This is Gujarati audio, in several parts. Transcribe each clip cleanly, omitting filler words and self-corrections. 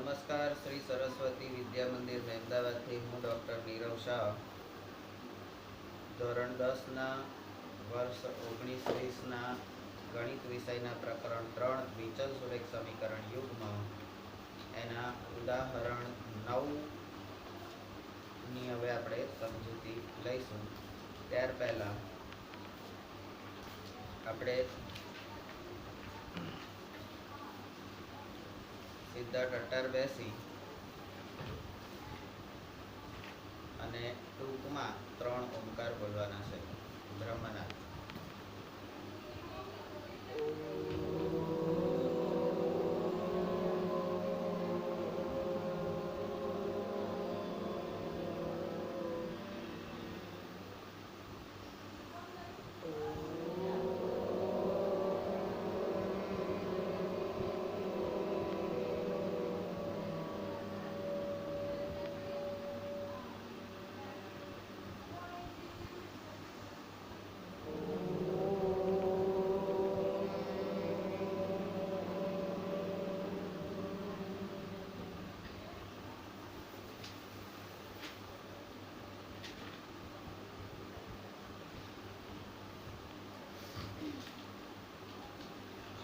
નમસ્કાર, શ્રી સરસ્વતી વિદ્યા મંદિર મહેમદાવાદથી હું ડૉક્ટર નીરવ શાહ ધોરણ 10ના વર્ષ 19-20ના ગણિત વિષયના પ્રકરણ 3 દ્વિચલ સુરેખ સમીકરણ યુગમાં એના ઉદાહરણ 9ની હવે આપણે સમજૂતી લઈશું. ત્યાર પહેલાં આપણે સીધા ટટ્ટાર બેસી અને ટૂંકમાં 3 ઓમકાર બોલવાના છે. બ્રહ્મનાથ.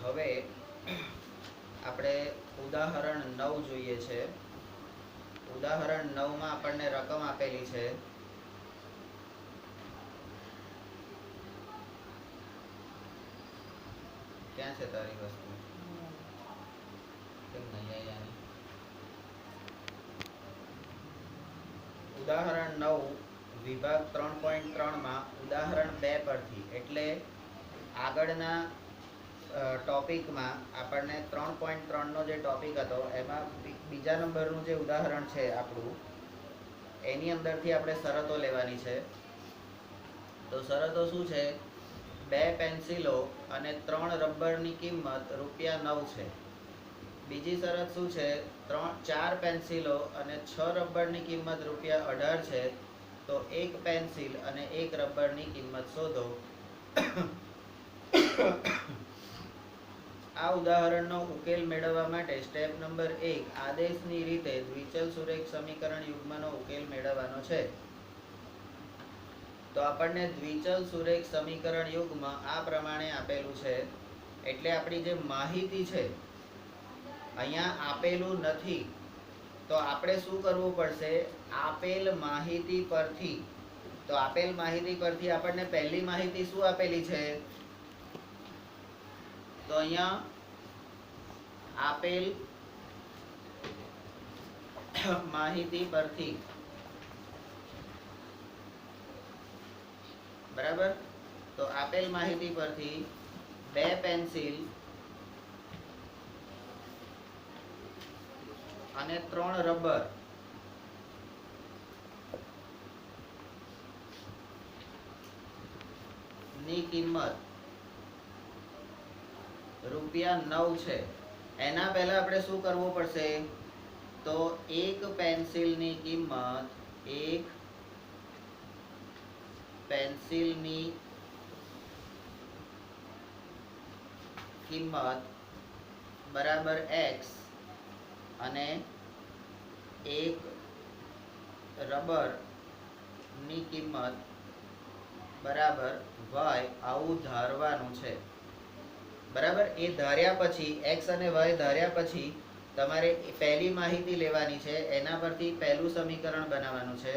હવે આપણે ઉદાહરણ 9 જોઈએ છે. ઉદાહરણ 9માં આપણને રકમ આપેલી છે ક્યાં છે તારી વસ્તુ? કેમ નહીં આયાની? ઉદાહરણ 9 વિભાગ 3.3માં ઉદાહરણ 2 પરથી, એટલે આગળના ટોપિકમાં આપણને 3.3નો જે ટોપિક હતો એમાં બીજા નંબરનું જે ઉદાહરણ છે આપણું, એની અંદરથી આપણે શરતો લેવાની છે. તો શરતો શું છે? 2 પેન્સિલો અને 3 રબરની કિંમત ₹9 છે. બીજી શરત શું છે? 4 પેન્સિલો અને 6 રબરની કિંમત ₹18 છે. તો 1 પેન્સિલ અને 1 રબરની કિંમત શોધો. આ ઉદાહરણનો ઉકેલ મેળવવા માટે સ્ટેપ નંબર 1, આદેશની રીતે દ્વિચલ સુરેખ સમીકરણ યુગ્મનો ઉકેલ મેળવવાનો છે. તો આપણને દ્વિચલ સુરેખ સમીકરણ યુગ્મ આ પ્રમાણે આપેલું છે. એટલે આપણી જે માહિતી છે અહીંયા આપેલું નથી, તો આપણે શું કરવું પડશે? આપેલ માહિતી પરથી, તો આપેલ માહિતી પરથી આપણને પહેલી માહિતી શું આપેલી છે? તો અહીંયા આપેલ માહિતી પરથી, બરાબર? તો આપેલ માહિતી પરથી 2 પેન્સિલ અને 3 રબર ની કિંમત ₹9 છે. એના પહેલા આપણે શું કરવું પડશે? તો 1 પેન્સિલની કિંમત, 1 પેન્સિલની કિંમત બરાબર x અને 1 રબરની કિંમત બરાબર y આવું ધારવાનું છે. બરાબર? એ ધાર્યા પછી, x અને y ધાર્યા પછી તમારે પહેલી માહિતી લેવાની છે. એના પરથી પહેલું સમીકરણ બનાવવાનું છે.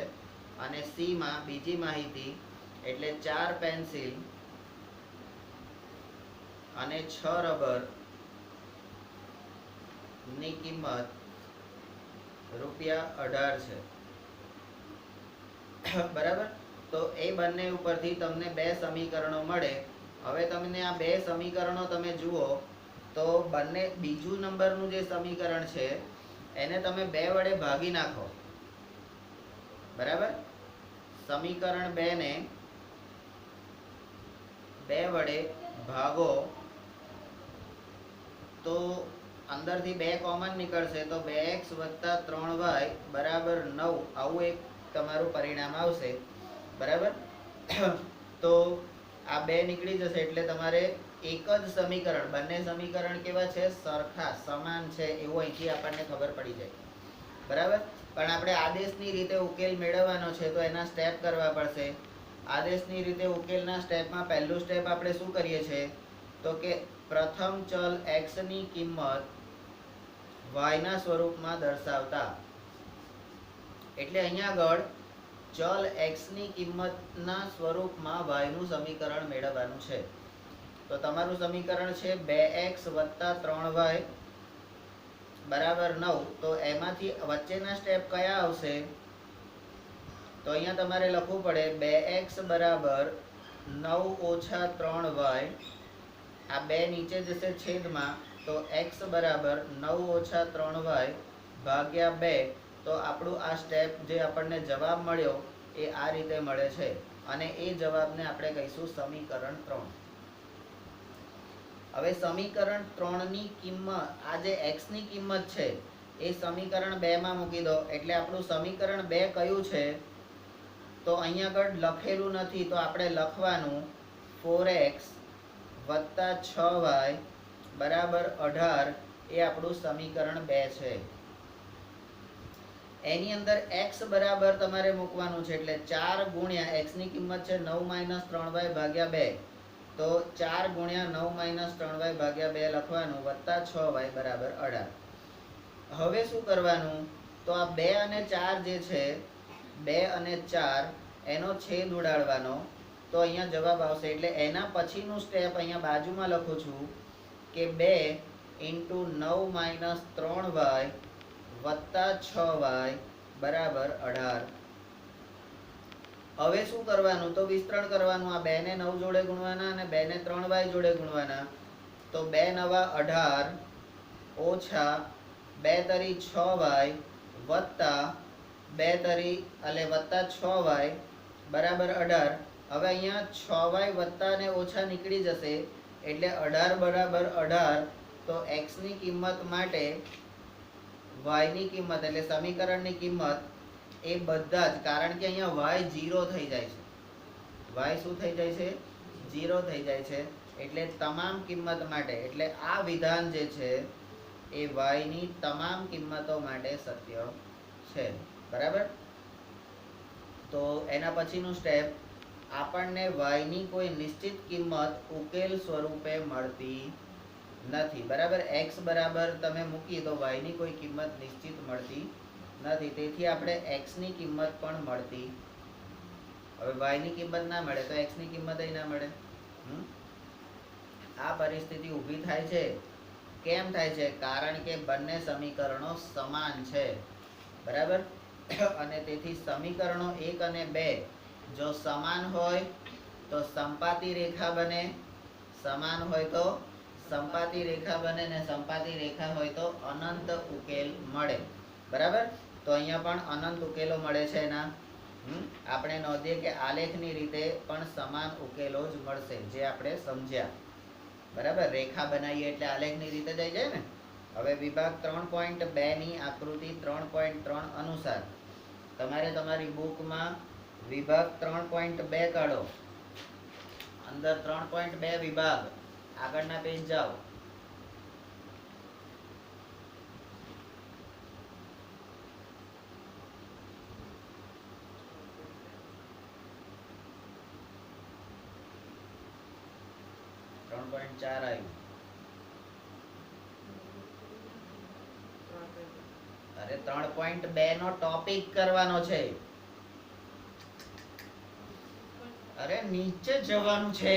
અને c માં બીજી માહિતી, એટલે 4 પેન્સિલ અને 6 રબર ની કિંમત ₹18 છે. બરાબર? તો એ બંને ઉપરથી તમને 2 સમીકરણો મળે. હવે તમને આ 2 સમીકરણો તમે જુઓ તો બંને બીજું નંબરનું જે સમીકરણ છે એને તમે 2 વડે ભાગી નાખો. બરાબર? સમીકરણ 2 ને 2 વડે ભાગો તો અંદરથી 2 કોમન નીકળશે. તો 2x + 3y બરાબર 9, આવું એક તમારું પરિણામ આવશે. બરાબર? તો આ 2 નીકળી જશે એટલે તમારે એક જ સમીકરણ, બંને સમીકરણ કેવા છે? સરખા, સમાન છે એવું અહીંથી આપણને ખબર પડી જાય. બરાબર. પણ આપણે આદેશની રીતે ઉકેલ મેળવવાનો છે તો એના સ્ટેપ કરવા પડશે. આદેશની રીતે ઉકેલના સ્ટેપમાં પહેલું સ્ટેપ આપણે શું કરીએ છીએ તો કે પ્રથમ ચલ x ની કિંમત y ના સ્વરૂપમાં દર્શાવતા. એટલે અહીંયા આગળ ચલ x ની કિંમતના સ્વરૂપમાં y નું સમીકરણ મેળવવાનું છે. તો તમારું સમીકરણ છે 2x + 3y બરાબર 9. તો એમાંથી વચ્ચેના સ્ટેપ કયા આવશે? તો અહીંયા તમારે લખવું પડે 2x બરાબર 9 - 3y. આ 2 નીચે જશે છેદમાં, તો x બરાબર 9 - 3y ભાગ્યા 2. તો આપણું આ સ્ટેપ જે આપણને જવાબ મળ્યો એ આ રીતે મળે છે અને એ જવાબને આપણે કહીશું સમીકરણ 3. હવે સમીકરણ 3 ની કિંમત, આ જે x ની કિંમત છે એ સમીકરણ 2 માં મૂકી દો. એટલે આપણું સમીકરણ 2 કયું છે? તો અહીંયા આગળ લખેલું નથી તો આપણે લખવાનું 4x + 6y બરાબર 18. એ આપણું સમીકરણ 2 છે. એની અંદર x બરાબર તમારે મૂકવાનું છે એટલે 4 ગુણ્યા x ની કિંમત છે 9 - 3y ભાગ્યા 2. તો 4 ગુણ્યા 9 - 3y ભાગ્યા 2 લખવાનું વત્તા 6y બરાબર 18. હવે શું કરવાનું? તો આ 2 અને 4 જે છે, 2 અને 4 એનો છેદ ઉડાડવાનો. તો અહીંયા જવાબ આવશે. એટલે એના પછીનું સ્ટેપ અહીંયા બાજુમાં લખું છું કે 2 × 9 - 3y વત્તા 6y બરાબર 18. હવે શું કરવાનું? તો વિસ્તરણ કરવાનું. આ 2 ને 9 જોડે ગુણવાના અને 2 ને 3y જોડે ગુણવાના. તો 2 × 9 = 18 ઓછા 2 તરી 6y વત્તા 2 તરી એટલે વત્તા 6y બરાબર 18. હવે અહીંયા 6y વત્તા ને ઓછા નીકળી જશે એટલે 18 બરાબર 18. તો x ની કિંમત માટે y ની કિંમત એટલે સમીકરણની કિંમત એ બધા જ, કારણ કે અહીંયા y 0 થઈ જાય છે. y શું થઈ જાય છે? 0 થઈ જાય છે. એટલે તમામ કિંમત માટે, એટલે આ વિધાન જે છે એ y ની તમામ કિંમતો માટે સત્ય છે. બરાબર. તો એના પછીનું સ્ટેપ, આપણને y ની કોઈ નિશ્ચિત કિંમત ઉકેલ સ્વરૂપે મળતી નથી. બરાબર. x બરાબર તમે મૂકી તો y ની કોઈ કિંમત નિશ્ચિત મળતી નથી. તેથી આપણે x ની કિંમત પણ મળતી. હવે y ની કિંમત ના મળે તો x ની કિંમત ના મળે. આ પરિસ્થિતિ ઊભી થાય છે. કેમ થાય છે? કારણ કે બંને સમીકરણો સમાન છે. બરાબર. અને તેથી સમીકરણો 1 અને 2 જો સમાન હોય તો સંપાતી રેખા બને, સમાન હોય તો સંપાતી રેખા બને ને સંપાતી રેખા હોય તો અનંત ઉકેલ મળે. બરાબર. તો અહીંયા પણ અનંત ઉકેલો મળે છે એના. આપણે નોંધીએ કે આલેખની રીતે પણ સમાન ઉકેલો જ મળશે, જે આપણે સમજ્યા. બરાબર. રેખા બનાવીએ એટલે આલેખની રીતે થઈ જાય ને. હવે વિભાગ 3.2 ની આકૃતિ 3.3 અનુસાર તમારે તમારી બુકમાં વિભાગ 3.2 કાઢો. અંદર 3.2 વિભાગ, આગળના પેજ જાઓ. આવ્યું. અરે 3.2 નો ટોપિક કરવાનો છે. અરે નીચે જવાનું છે.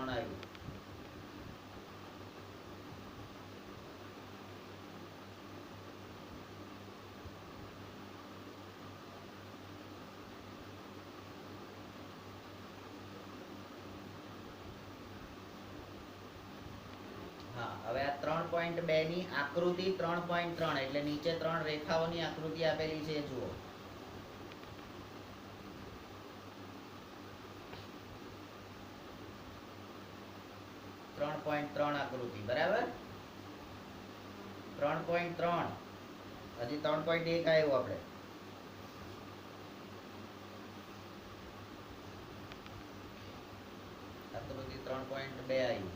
આવ્યું. હવે આ 3.2 ની આકૃતિ 3.3 એટલે નીચે 3 રેખાઓની આકૃતિ આપેલી છે, જુઓ. 3.3 આકૃતિ બરાબર 3.3 હજી 3.1 આવ્યું આપણે આકૃતિ 3.2 આવી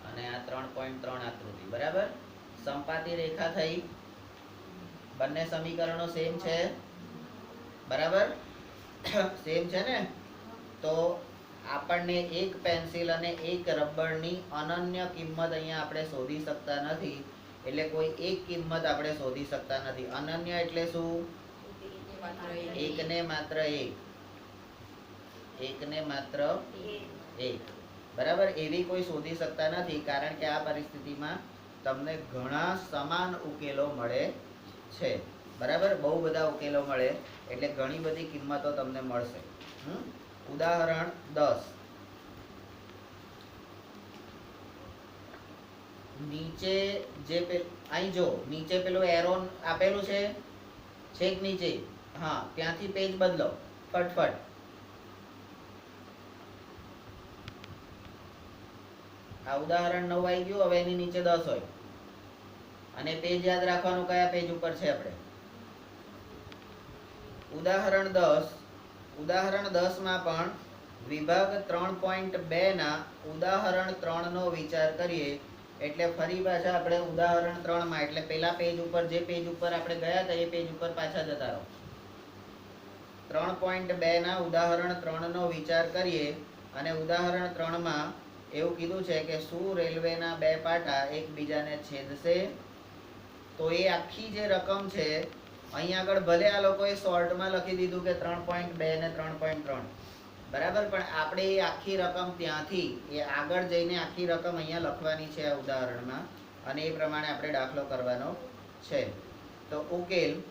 અને આ 3.3 આકૃતિ બરાબર સંપાતી રેખા થઈ બંને સમીકરણો સેમ છે બરાબર સેમ છે ને તો આપણને એક પેન્સિલ અને એક રબરની અનન્ય કિંમત અહીંયા આપણે શોધી શકતા નથી એટલે કોઈ એક કિંમત આપણે શોધી શકતા નથી અનન્ય એટલે શું એકને માત્ર એક બરાબર એવી કોઈ શોધી શકતા નથી કારણ કે આ પરિસ્થિતિમાં તમને ઘણા સમાન ઉકેલો મળે છે બરાબર બહુ બધા ઉકેલો મળે એટલે ઘણી બધી કિંમતો તમને મળશે ઉદાહરણ 10 નીચે જે અહીં જો નીચે પેલું એરો આપેલું છે છેક નીચે હા ત્યાંથી પેજ બદલો ફટફટ આ ઉદાહરણ 9 આવી ગયું હવે એની નીચે 10 હોય અને પેજ યાદ રાખવાનું કયા પેજ ઉપર છે આપણે ઉદાહરણ 10 માં પણ વિભાગ 3.2 ના ઉદાહરણ 3 નો વિચાર કરીએ એટલે ફરી પાછા આપણે ઉદાહરણ 3 માં એટલે પેલા પેજ ઉપર જે પેજ ઉપર આપણે ગયા હતા એ પેજ ઉપર પાછા જતા રહો 3.2 ના ઉદાહરણ 3 નો વિચાર કરીએ અને ઉદાહરણ 3 માં એવું કીધું છે કે શું રેલવેના બે પાટા એકબીજાને છેદશે તો એ આખી જે રકમ છે અહીંયા આગળ ભલે આ લોકોએ શોર્ટમાં લખી દીધું કે 3.2 ને 3.3 બરાબર પણ આપણે એ આખી રકમ ત્યાંથી એ આગળ જઈને આખી રકમ અહીંયા લખવાની છે આ ઉદાહરણમાં અને એ પ્રમાણે આપણે દાખલો કરવાનો છે તો ઉકેલ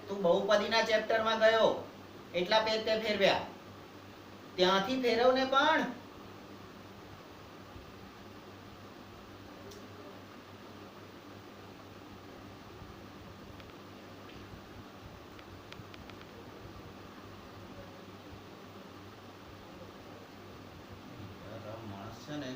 તું બહુપદીના ચેપ્ટરમાં ગયો એટલા પેજ તે ફેરવ્યા ત્યાંથી ફેરવ ને પણ માણસ છે ને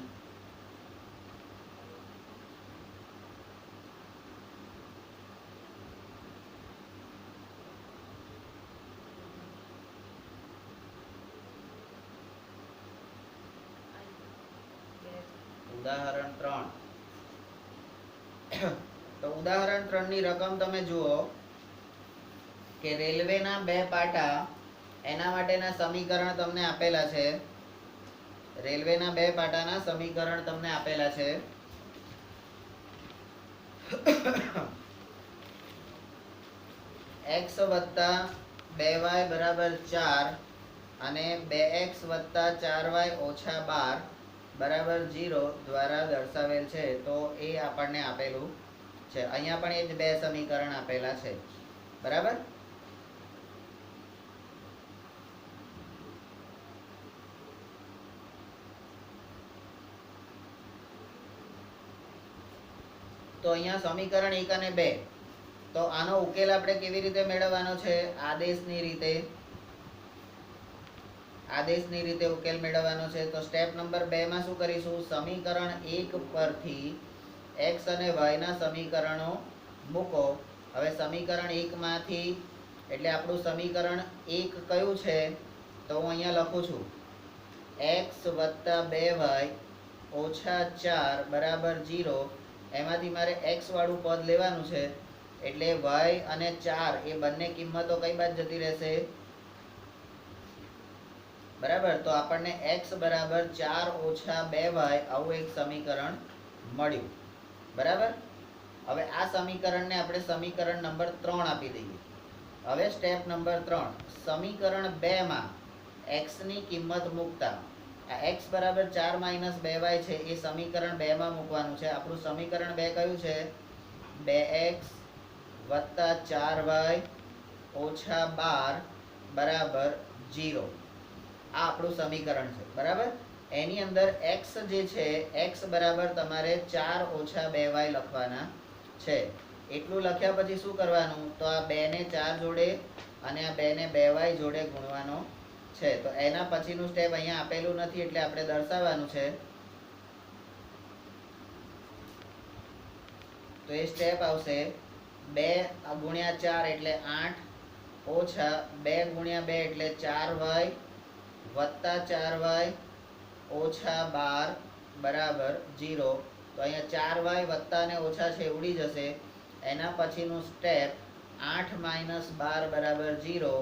ઉદાહરણ 3 તો ઉદાહરણ 3 ની રકમ તમે જુઓ કે રેલવેના બે પાટા એના માટેના સમીકરણ તમને આપેલા છે રેલવેના બે પાટાના સમીકરણ તમને આપેલા છે x વત્તા 2y બરાબર 4 અને 2x વત્તા 4y ઓછા 12 બરાબર 0 દ્વારા દર્શાવેલ છે તો એ આપણને આપેલું છે અહીંયા પણ એ જ બે સમીકરણ આપેલા છે બરાબર તો અહીંયા સમીકરણ 1 અને 2 તો આનો ઉકેલ આપણે કેવી રીતે મેળવવાનો છે આદેશની રીતે ઉકેલ મેળવવાનો છે તો સ્ટેપ નંબર 2 માં શું કરીશું સમીકરણ 1 પરથી x અને y ના સમીકરણો મૂકો હવે સમીકરણ 1 માંથી એટલે આપણું સમીકરણ 1 કયું છે તો હું અહીંયા લખું છું x + 2y ઓછા 4 બરાબર 0 એમાંથી મારે x વાળું પદ લેવાનું છે એટલે y અને 4 એ બંને કિંમતો કઈ બાજુ જતી રહેશે બરાબર તો આપણને x બરાબર 4 ઓછા 2y આવું એક સમીકરણ મળ્યું બરાબર હવે આ સમીકરણને આપણે સમીકરણ નંબર 3 આપી દઈએ હવે સ્ટેપ નંબર 3 સમીકરણ 2 માં x ની કિંમત મૂકતા આ x બરાબર 4 - 2y છે એ સમીકરણ 2 માં મૂકવાનું છે આપણું સમીકરણ 2 કયું છે 2x + 4y ઓછા 12 બરાબર 0 આ આપણું સમીકરણ છે બરાબર એની અંદર x જે છે x બરાબર તમારે 4 ઓછા 2y લખવાના છે. એટલું લખ્યા પછી શું કરવાનું, તો આ 2 ને 4 જોડે અને આ 2 ને 2y જોડે ગુણવાનો છે. તો એના પછીનું સ્ટેપ અહીંયા આપેલું નથી એટલે આપણે દર્શાવવાનું છે. તો એ સ્ટેપ આવશે 2 ગુણ્યા 4 એટલે 8 ઓછા 2 ગુણ્યા 2 એટલે 4y વત્તા 4y ઓછા 12 બરાબર 0. તો અહીંયા 4y વત્તા ને ઓછા છે ઉડી જશે. એના પછીનું સ્ટેપ 8 માઇનસ 12 બરાબર 0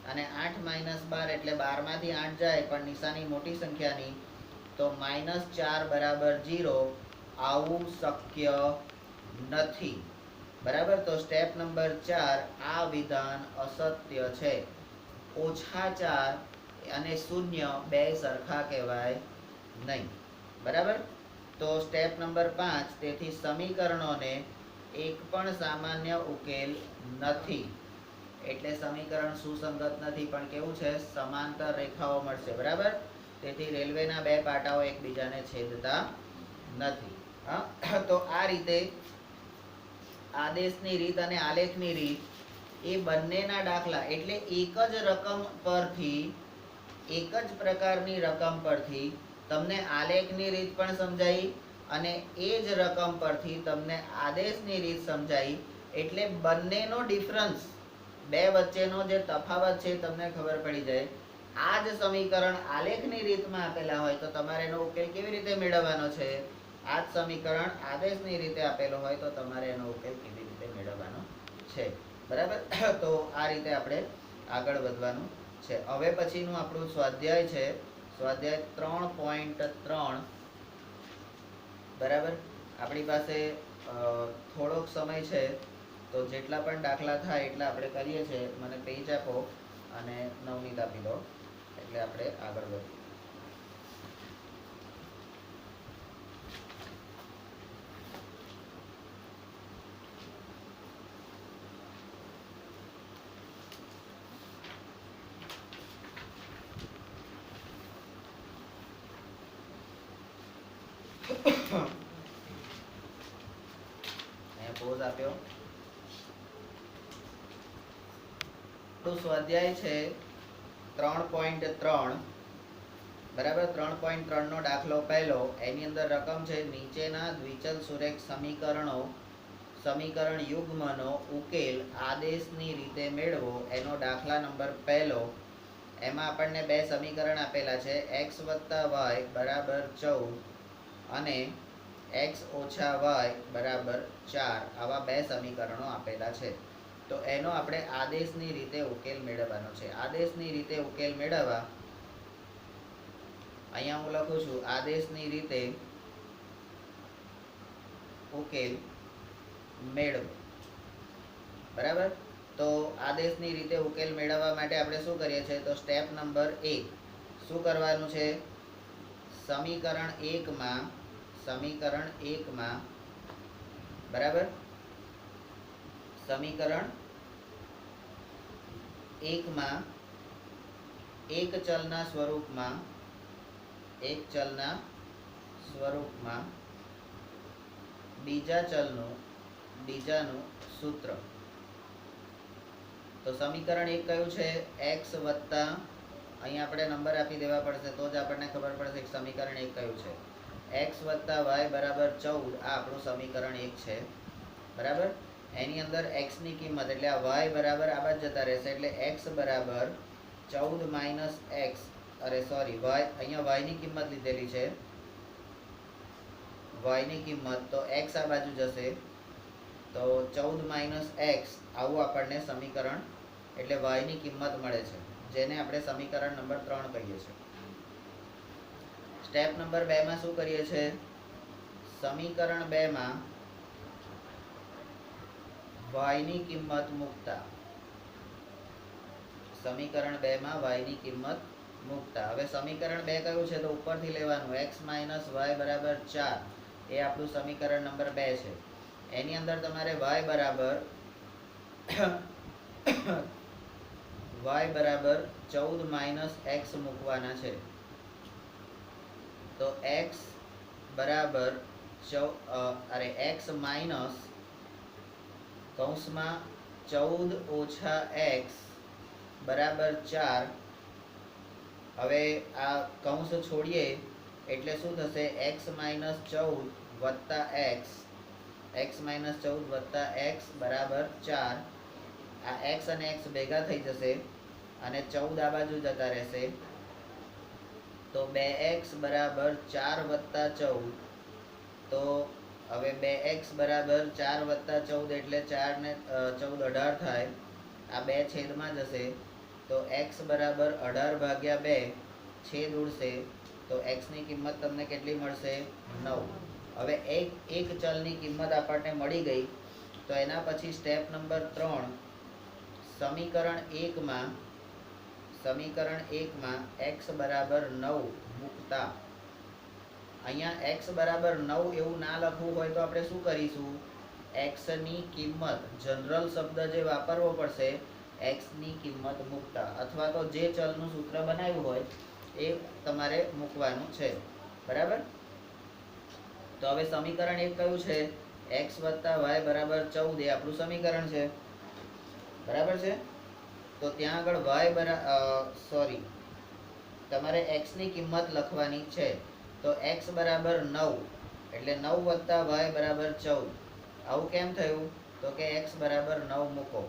અને 8 માઇનસ 12 એટલે 12 માંથી 8 જાય પણ નિશાની મોટી સંખ્યાની, તો -4 બરાબર 0. આવું શક્ય નથી. બરાબર. તો સ્ટેપ નંબર 4, આ વિધાન અસત્ય છે. -4 અને 0 બે સરખા કહેવાય નહીં. બરાબર. તો સ્ટેપ નંબર 5, તેથી સમીકરણોને એક પણ સામાન્ય ઉકેલ નથી. એટલે સમીકરણ સુસંગત નથી પણ કેવું છે, સમાંતર રેખાઓ મળશે. બરાબર. તેથી રેલવેના બે પાટાઓ એકબીજાને છેદતા નથી. તો આ રીતે આદેશની રીત અને આલેખની રીત એ બંનેના દાખલા એટલે એક જ રકમ પરથી, એક જ પ્રકારની રકમ પરથી તમને આલેખની રીત પણ સમજાઈ અને એ જ રકમ પરથી તમને આદેશની રીત સમજાઈ. એટલે બંનેનો ડિફરન્સ, બે વચ્ચેનો જે તફાવત છે તમને ખબર પડી જાય. આ જ સમીકરણ આલેખની રીતમાં આપેલા હોય તો તમારે એનો ઉકેલ કેવી રીતે મેળવવાનો છે, આ જ સમીકરણ આદેશની રીતે આપેલો હોય તો તમારે એનો ઉકેલ કેવી રીતે મેળવવાનો છે. બરાબર. તો આ રીતે આપણે આગળ વધવાનું છે. હવે પછીનું આપણું સ્વાધ્યાય છે, સ્વાધ્યાય 3.3. બરાબર. આપણી પાસે થોડોક સમય છે તો જેટલા પણ દાખલા થાય એટલા આપણે કરીએ છીએ. મને પેજ આપો અને નવનીત આપી દો એટલે આપણે આગળ વધીએ. પોઝ આપ્યો. સ્વાધ્યાય છે 3.3. બરાબર. 3.3 નો દાખલો પહેલો. એની અંદર રકમ છે નીચેના દ્વિચલ સુરેખ સમીકરણ યુગ્મનો ઉકેલ આદેશની રીતે મેળવો. એનો દાખલા નંબર પહેલો. એમાં આપણને બે સમીકરણ આપેલા છે, x + y બરાબર 14 અને x ઓછા y બરાબર 4. આવા બે સમીકરણો આપેલા છે. તો એનો આપણે આદેશની રીતે ઉકેલ મેળવવાનો છે. આદેશની રીતે ઉકેલ મેળવવા અહીંયા હું લખું છું, આદેશની રીતે ઉકેલ મેળવો. બરાબર. તો આદેશની રીતે ઉકેલ મેળવવા માટે આપણે શું કરીએ છીએ, તો સ્ટેપ નંબર 1 શું કરવાનું છે, સમીકરણ 1 માં બરાબર, સમીકરણ 1 માં એક ચલના સ્વરૂપમાં બીજાનું સૂત્ર. તો સમીકરણ 1 કયું છે, x વત્તા, અહીંયા આપણે નંબર આપી દેવા પડશે તો જ આપણને ખબર પડશે કે સમીકરણ 1 કયું છે. x વત્તા y બરાબર 14. આ આપણું સમીકરણ 1 છે. બરાબર. એની અંદર x ની કિંમત એટલે આ y બરાબર આ બાજુ જતા રહેશે એટલે x બરાબર 14 માઇનસ x, અરે સોરી, y અહીંયા y ની કિંમત લીધેલી છે, y ની કિંમત, તો x આ બાજુ જશે તો 14 માઇનસ x. આવું આપણને સમીકરણ એટલે y ની કિંમત મળે છે, જેને આપણે સમીકરણ નંબર 3 કહીએ છીએ. સ્ટેપ નંબર 2 માં શું કરીએ છીએ, સમીકરણ 2 માં y ની કિંમત મૂકતા, સમીકરણ 2 માં y ની કિંમત મૂકતા. હવે સમીકરણ 2 કયું છે, તો ઉપરથી લેવાનું, x માઇનસ y બરાબર 4. એ આપણું સમીકરણ નંબર 2 છે. એની અંદર તમારે y બરાબર 14 માઇનસ x મૂકવાના છે. તો x બરાબર x માઇનસ કૌંસમાં 14 ઓછા x બરાબર 4. હવે આ કૌંસ છોડીએ એટલે શું થશે? x માઇનસ 14 વત્તા x માઇનસ 14 વત્તા x બરાબર 4. આ x અને x ભેગા થઈ જશે અને 14 આ બાજુ જતા રહેશે. તો 2x બરાબર 4 વત્તા 14. તો હવે 2x બરાબર 4 વત્તા 14 એટલે 4 ને 14 18 થાય. આ 2 છેદમાં જશે તો x બરાબર 18 ભાગ્યા 2 છેદ ઉડશે તો x ની કિંમત તમને કેટલી મળશે? 9. હવે એક ચલની કિંમત આપણને મળી ગઈ. તો એના પછી સ્ટેપ નંબર 3, સમીકરણ 1માં x બરાબર 9 મૂકતા. અહીંયા x બરાબર 9 એવું ના લખવું હોય તો આપણે શું કરીશું? x ની કિંમત, જનરલ શબ્દ જે વાપરવો પડશે, x ની કિંમત મૂકતા, અથવા તો જે ચલનું સૂત્ર બનાવ્યું હોય એ તમારે મૂકવાનું છે. બરાબર? તો હવે સમીકરણ 1 કયું છે? x વત્તા y બરાબર 14 એ આપણું સમીકરણ છે. બરાબર છે? તો ત્યાં આગળ તમારે x ની કિંમત લખવાની છે. તો x બરાબર 9 એટલે 9 વત્તા y બરાબર 14. આવું કેમ થયું? તો કે x બરાબર 9 મૂકો.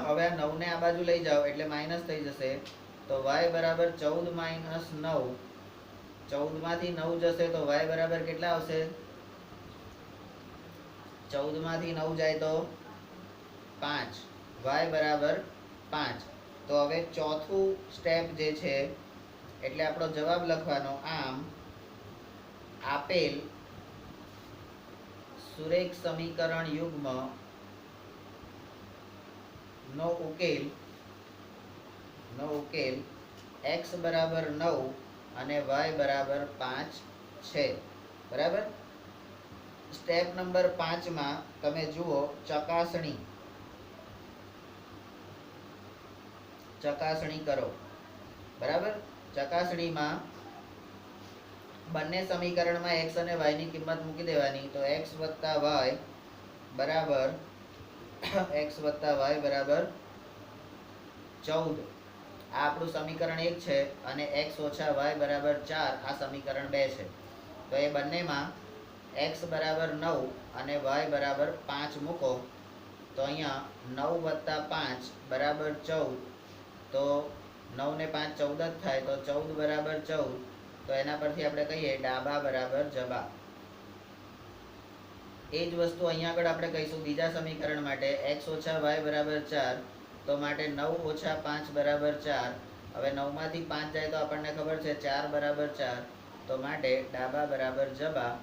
હવે આ 9 ને આ બાજુ લઈ જાઓ એટલે માઇનસ થઈ જશે. તો y બરાબર 14 માઇનસ 9. 14 માંથી 9 જશે તો y બરાબર કેટલા આવશે? 14 માંથી 9 જાય તો 5. y બરાબર 5. તો હવે ચોથું સ્ટેપ જે છે એટલે આપણો જવાબ લખવાનો. આમ આપેલ સુરેખ સમીકરણ યુગ્મ નો ઉકેલ x બરાબર 9 અને y બરાબર 5 છે. બરાબર? સ્ટેપ નંબર 5 માં તમે જુઓ ચકાસણી કરો. બરાબર? ચકાસણીમાં બંને સમીકરણમાં x અને y ની કિંમત મૂકી દેવાની. તો x વત્તા y બરાબર 14. આ આપણું સમીકરણ 1 છે અને x ઓછા y બરાબર 4 આ સમીકરણ 2 છે. તો એ બંનેમાં x બરાબર 9 અને y બરાબર 5 મૂકો. તો અહીંયા 9 વત્તા 5 બરાબર 14. તો 9 ને 5 14 જ થાય. તો 14 બરાબર 14. તો એના પરથી આપણે કહીએ ડાબા બરાબર જબા. એ જ વસ્તુ અહીંયા આગળ આપણે કહીશું બીજા સમીકરણ માટે. x ઓછા y બરાબર 4. તો માટે 9 ઓછા 5 બરાબર 4. હવે 9 માંથી 5 જાય તો આપણને ખબર છે 4 બરાબર 4. તો માટે ડાબા બરાબર જબા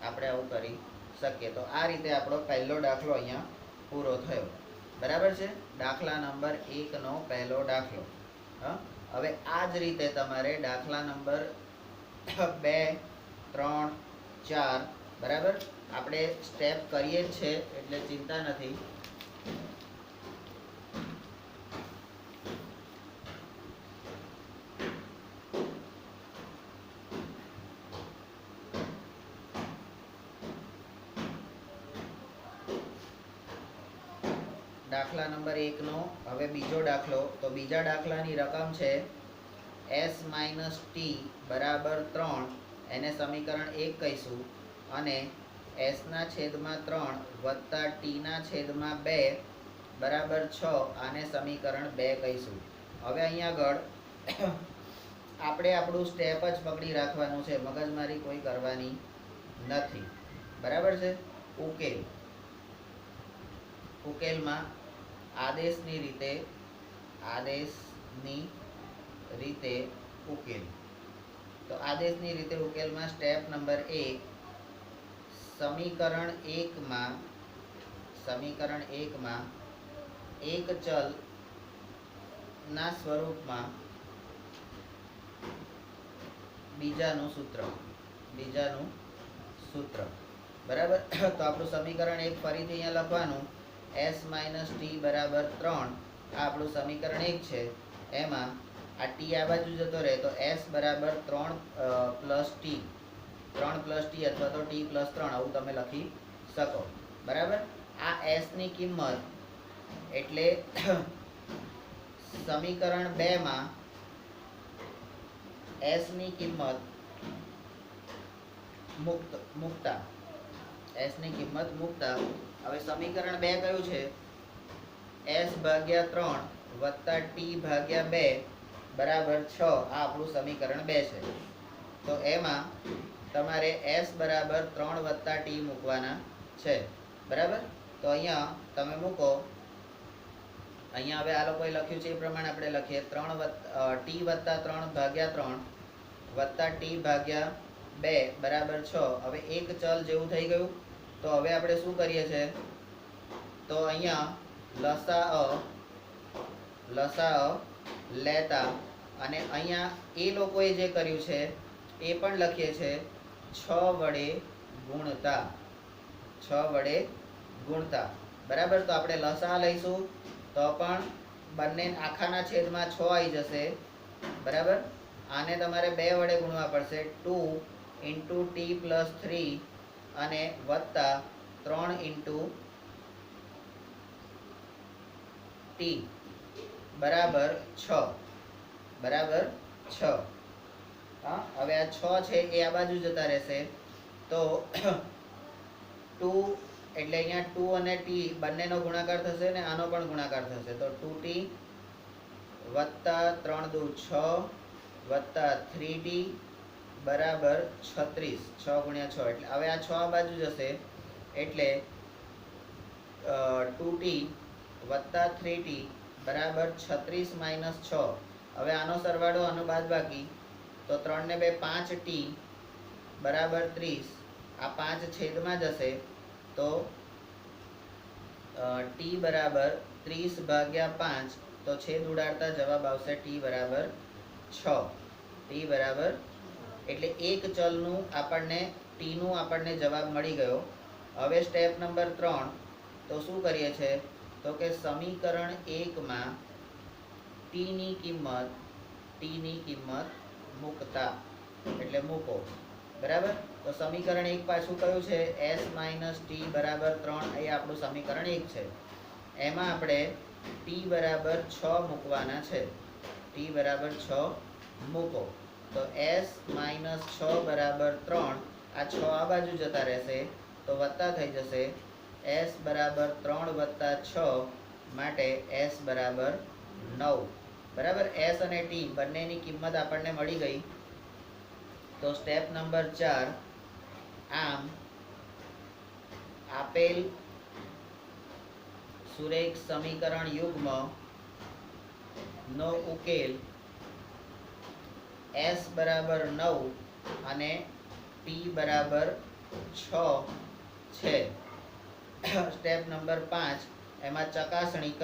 આપણે આવું કરી શકીએ. તો આ રીતે આપણો પહેલો દાખલો અહીંયા પૂરો થયો. બરાબર છે? દાખલા નંબર 1 નો પહેલો દાખલો. હવે આ જ રીતે તમારે દાખલા નંબર 2, 3, 4 બરાબર આપણે સ્ટેપ કરીએ જ છે એટલે ચિંતા નથી. દાખલા નંબર 1 નો હવે બીજો દાખલો. તો બીજા દાખલાની રકમ છે s - t બરાબર 3. એને સમીકરણ 1 કહીશું. અને s ના છેદમાં 3 વત્તા t ના છેદમાં 2 બરાબર 6 આને સમીકરણ 2 કહીશું. હવે અહીંયા આગળ આપણે આપણું સ્ટેપ જ પકડી રાખવાનું છે, મગજમારી કોઈ કરવાની નથી. બરાબર છે? ઉકેલમાં આદેશની રીતે ઉકેલ. તો આદેશની રીતે ઉકેલમાં સ્ટેપ નંબર 1, સમીકરણ 1 માં એક ચલ ના સ્વરૂપમાં બીજાનું સૂત્ર. બરાબર? તો આપણું સમીકરણ 1 ફરીથી અહીંયા લખવાનું. s - t બરાબર 3 આ આપણું સમીકરણ 1 છે. એમાં આ ટી આ બાજુ જતો રહે તો એસ બરાબર 3 પ્લસ ટી, 3 પ્લસ ટી અથવા તો ટી પ્લસ 3 આવું તમે લખી શકો. બરાબર. આ એસ ની કિંમત એટલે સમીકરણ 2 માં એસ ની કિંમત મૂકતા એસ ની કિંમત મૂકતા હવે સમીકરણ 2 કયું છે? એસ ભાગ્યા 3 વત્તા ટી ભાગ્યા 2 બરાબર 6. આ આપણું સમીકરણ 2 છે. તો એમાં તમારે એસ બરાબર 3 વત્તા ટી મૂકવાના છે. બરાબર. તો અહીંયા તમે મૂકો. અહીંયા હવે આ લોકોએ લખ્યું છે એ પ્રમાણે આપણે લખીએ. ટી વત્તા 3 ભાગ્યા 3 વત્તા ટી ભાગ્યા 2 બરાબર 6. હવે એક ચલ જેવું થઈ ગયું. તો હવે આપણે શું કરીએ છીએ? તો અહીંયા લસાઅ લેતા અને અહીંયા એ લોકોએ જે કર્યું છે એ પણ લખીએ છીએ 6 વડે ગુણતા. 6 વડે ગુણતા. બરાબર. તો આપણે લસા લઈશું તો પણ બંને આખાના છેદમાં 6 આવી જશે. બરાબર. આને તમારે 2 વડે ગુણવા પડશે. 2 ઇન્ટુ ટી પ્લસ 3 અને વત્તા 3 ઇન્ટુ ટી બરાબર 6. બરાબર 6. હા. હવે આ 6 છે એ આ બાજુ જતા રહેશે. તો 2 એટલે અહીંયા 2 અને ટી બંનેનો ગુણાકાર થશે ને આનો પણ ગુણાકાર થશે. તો 2t વત્તા 3 દુ 6 વત્તા 3t બરાબર 36. 6 ગુણ્યા 6 એટલે હવે આ 6 આ બાજુ જશે એટલે 2t વત્તા 3t બરાબર 36 માઇનસ 6. હવે આનો સરવાળો આનો બાદબાકી. તો 3 ને 2 5t બરાબર 30. આ 5 છેદમાં જશે તો ટી બરાબર 30 ભાગ્યા 5. તો છેદ ઉડાડતા જવાબ આવશે ટી બરાબર 6. ટી બરાબર એટલે એક ચલનું આપણને ટીનું આપણને જવાબ મળી ગયો. હવે સ્ટેપ નંબર 3 તો શું કરીએ છીએ? તો કે સમીકરણ 1 માં ટીની કિંમત મૂકતા એટલે મૂકો. બરાબર. તો સમીકરણ 1 પાછું કયું છે? s માઇનસ ટી બરાબર 3. એ આપણું સમીકરણ 1 છે. એમાં આપણે ટી બરાબર 6 મૂકવાના છે. ટી બરાબર 6 મૂકો. તો s માઇનસ 6 બરાબર 3. આ 6 આ બાજુ જતા રહેશે તો વત્તા થઈ જશે. s બરાબર 3 વત્તા 6 માટે s બરાબર 9. બરાબર. s અને t બંનેની કિંમત આપણને મળી ગઈ. તો સ્ટેપ નંબર 4 આમ આપેલ સુરેખ સમીકરણ યુગ્મ નો ઉકેલ s બરાબર 9 અને t બરાબર 6 છે. સ્ટેપ નંબર 5 એમાં ચકાસણી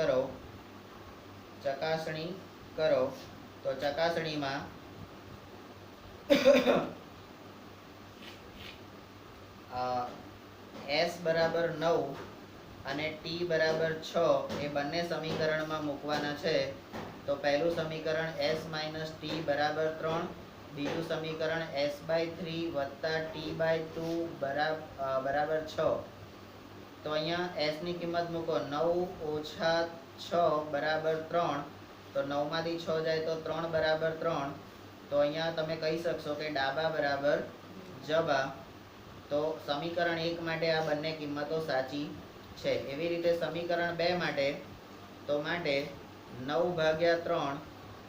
કરો. તો ચકાસણીમાં s બરાબર 9 અને t બરાબર 6 એ બંને સમીકરણમાં મૂકવાના છે. તો પહેલું સમીકરણ s માઇનસ ટી બરાબર 3. બીજું સમીકરણ s બાય 3 વત્તા ટી બાય 2 બરાબર 6. તો અહીંયા s ની કિંમત મૂકો. 9 ઓછા 6 બરાબર 3. તો 9 માંથી 6 જાય તો 3 બરાબર 3. તો અહીંયા તમે કહી શકશો કે ડાબા બરાબર જબા. તો સમીકરણ 1 માટે આ બંને કિંમતો સાચી છે. એવી રીતે સમીકરણ 2 માટે તો માટે 9 ભાગ્યા 3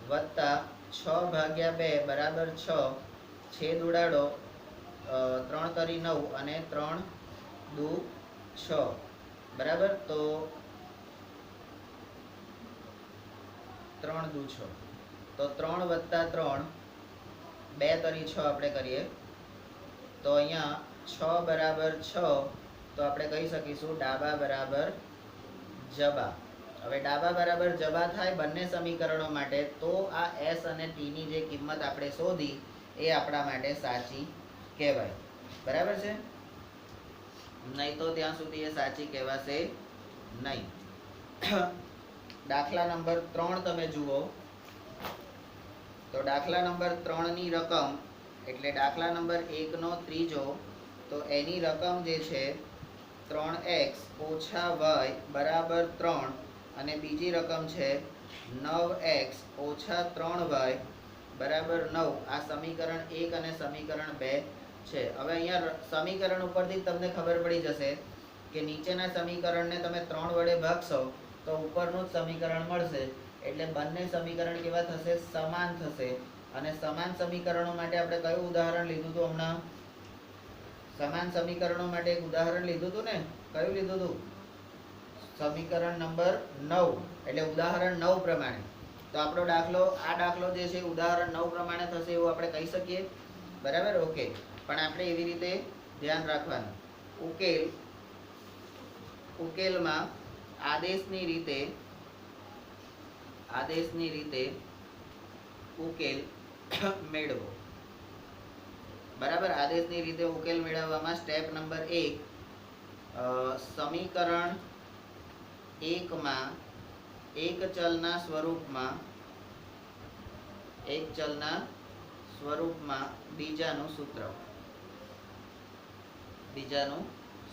વત્તા 6 ભાગ્યા 2 બરાબર 6. છેદ ઉડાડો. 3 તરી 9 અને 3 દુ 6. બરાબર. તો 3 દુ 6. તો 3 વત્તા 3 2 તરી 6 આપણે કરીએ. તો અહીંયા 6 બરાબર 6. તો આપણે કહી શકીશું ડાબા બરાબર જબા. હવે ડાબા બરાબર જબા થાય બંને સમીકરણો માટે તો આ s અને t ની જે કિંમત આપણે શોધી એ આપણા માટે સાચી કહેવાય. બરાબર છે. નહીં તો ત્યાં સુધી એ સાચી કહેવાશે નહીં. દાખલા નંબર 3 તમે જુઓ. તો દાખલા નંબર 3 ની રકમ એટલે દાખલા નંબર 1 નો ત્રીજો, તો એની રકમ જે છે 3x ઓછા y બરાબર 3 અને બીજી રકમ છે 9x ઓછા 3y બરાબર 9. આ સમીકરણ 1 અને સમીકરણ 2 છે. હવે અહીંયા સમીકરણ ઉપરથી તમને ખબર પડી જશે કે નીચેના સમીકરણને તમે 3 વડે ભાગશો તો ઉપરનું જ સમીકરણ મળશે. એટલે બંને સમીકરણ કેવા થશે? સમાન થશે. અને સમાન સમીકરણો માટે આપણે કયું ઉદાહરણ લીધું હતું હમણાં? સમાન સમીકરણો માટે એક ઉદાહરણ લીધું હતું ને? કયું લીધું હતું? સમીકરણ નંબર 9. એટલે ઉદાહરણ 9 પ્રમાણે. તો આપણો આ દાખલો જે છે ઉદાહરણ 9 પ્રમાણે થશે એવું આપણે કહી શકીએ. બરાબર? ઓકે. પણ આપણે એવી રીતે ધ્યાન રાખવાનું. ઉકેલમાં આદેશની રીતે ઉકેલ મેળવો. બરાબર? આદેશની રીતે ઉકેલ મેળવવામાં સ્ટેપ નંબર 1, સમીકરણ 1 માં એક ચલના સ્વરૂપમાં બીજાનું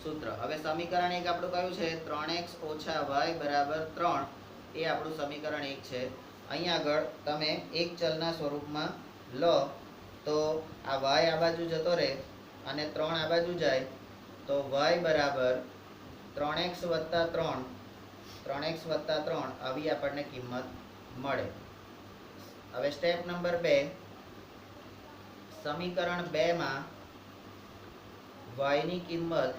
સૂત્ર. હવે સમીકરણ 1 આપણું કયું છે? 3x ઓછા y બરાબર 3. એ આપણું સમીકરણ 1 છે. અહીંયા આગળ તમે એક ચલના સ્વરૂપમાં લો તો આ y આ બાજુ જતો રહે અને 3 આ બાજુ જાય તો y બરાબર 3x વત્તા 3 આવી આપણને કિંમત મળે. હવે સ્ટેપ નંબર 2, સમીકરણ 2 માં y ની કિંમત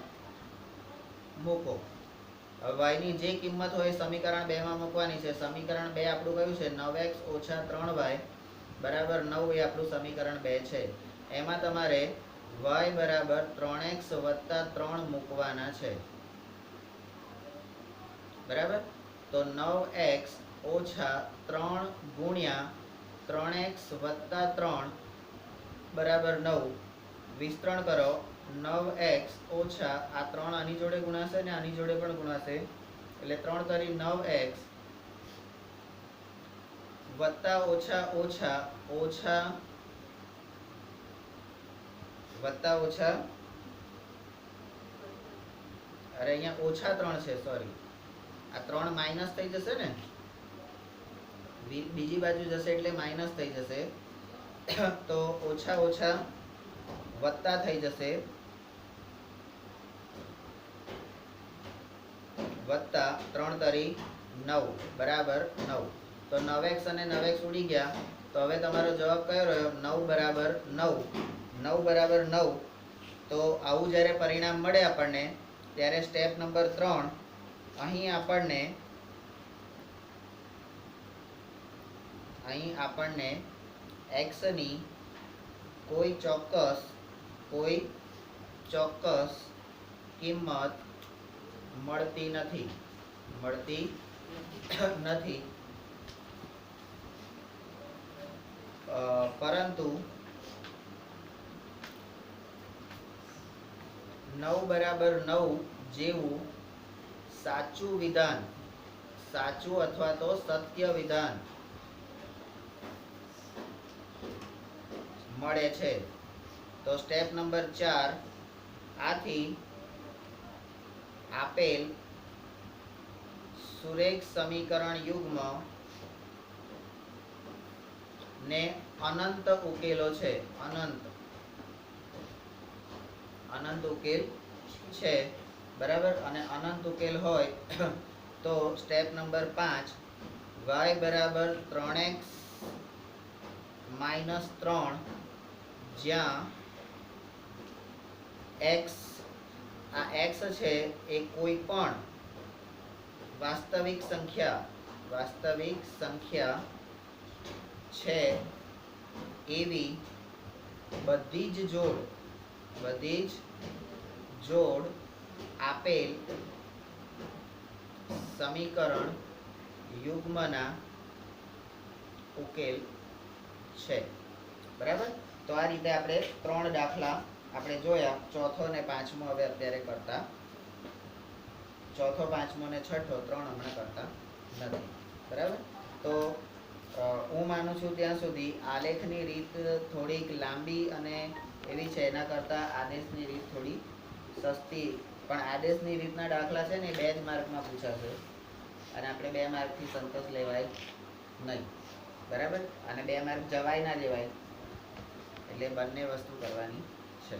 મૂકો. હવે y ની જે કિંમત હોય સમીકરણ 2 માં મૂકવાની છે. સમીકરણ 2 આપણું કયું છે? 9x ઓછા 3y બરાબર 9. એ આપણું સમીકરણ 2 છે. એમાં તમારે y બરાબર 3x વત્તા 3 મૂકવાના છે. બરાબર? તો 9x ઓછા 3 ગુણ્યા 3x વત્તા 3 બરાબર 9. વિસ્તરણ કરો. 9x ઓછા આ 3 આની જોડે ગુણાશે ને આની જોડે પણ ગુણાશે. એટલે 3 તરી 9x વત્તા ઓછા વત્તા ઓછા અરે અહીંયા ઓછા 3 છે, સોરી. આ 3 માઇનસ થઈ જશે ને, બીજી બાજુ જશે એટલે માઇનસ થઈ જશે. તો ઓછા વત્તા થઈ જશે, વત્તા 3 તરી 9 બરાબર 9. તો 9x અને 9x ઉડી ગયા. તો હવે તમારો જવાબ કયો રહ્યો? 9 બરાબર 9. તો આવું જ્યારે પરિણામ મળે આપણને ત્યારે સ્ટેપ નંબર 3, અહીં આપણને x ની કોઈ ચોક્કસ કિંમત મળતી નથી. પરંતુ 9 બરાબર 9 જેવું સાચું અથવા તો સત્ય વિધાન મળે છે. તો સ્ટેપ નંબર 4, આથી આપેલ સુરેખ સમીકરણ યુગ્મ ને અનંત ઉકેલો છે. અનંત ઉકેલ છે. બરાબર? અને અનંત ઉકેલ હોય તો સ્ટેપ નંબર 5, y બરાબર 3x માઇનસ 3, જ્યાં આ x છે એ કોઈ પણ વાસ્તવિક સંખ્યા છે એવી બધી જ જોડ આપેલ સમીકરણ યુગ્મના ઉકેલ છે. બરાબર? તો આ રીતે આપણે 3 દાખલા આપણે જોયા. ચોથો ને પાંચમો હવે અત્યારે કરતા, ચોથો, પાંચમો ને છઠ્ઠો 3 હમણાં કરતા નથી. બરાબર? તો હું માનું છું ત્યાં સુધી આલેખની રીત થોડીક લાંબી અને એવી છે, એના કરતાં આદેશની રીત થોડી સસ્તી. પણ આદેશની રીતના દાખલા છે ને 2 જ માર્કમાં પૂછાશે અને આપણે 2 માર્કથી સંતોષ લેવાય નહીં, બરાબર. અને 2 માર્ક જવાય ના જવાય, એટલે બંને વસ્તુ કરવાની છે.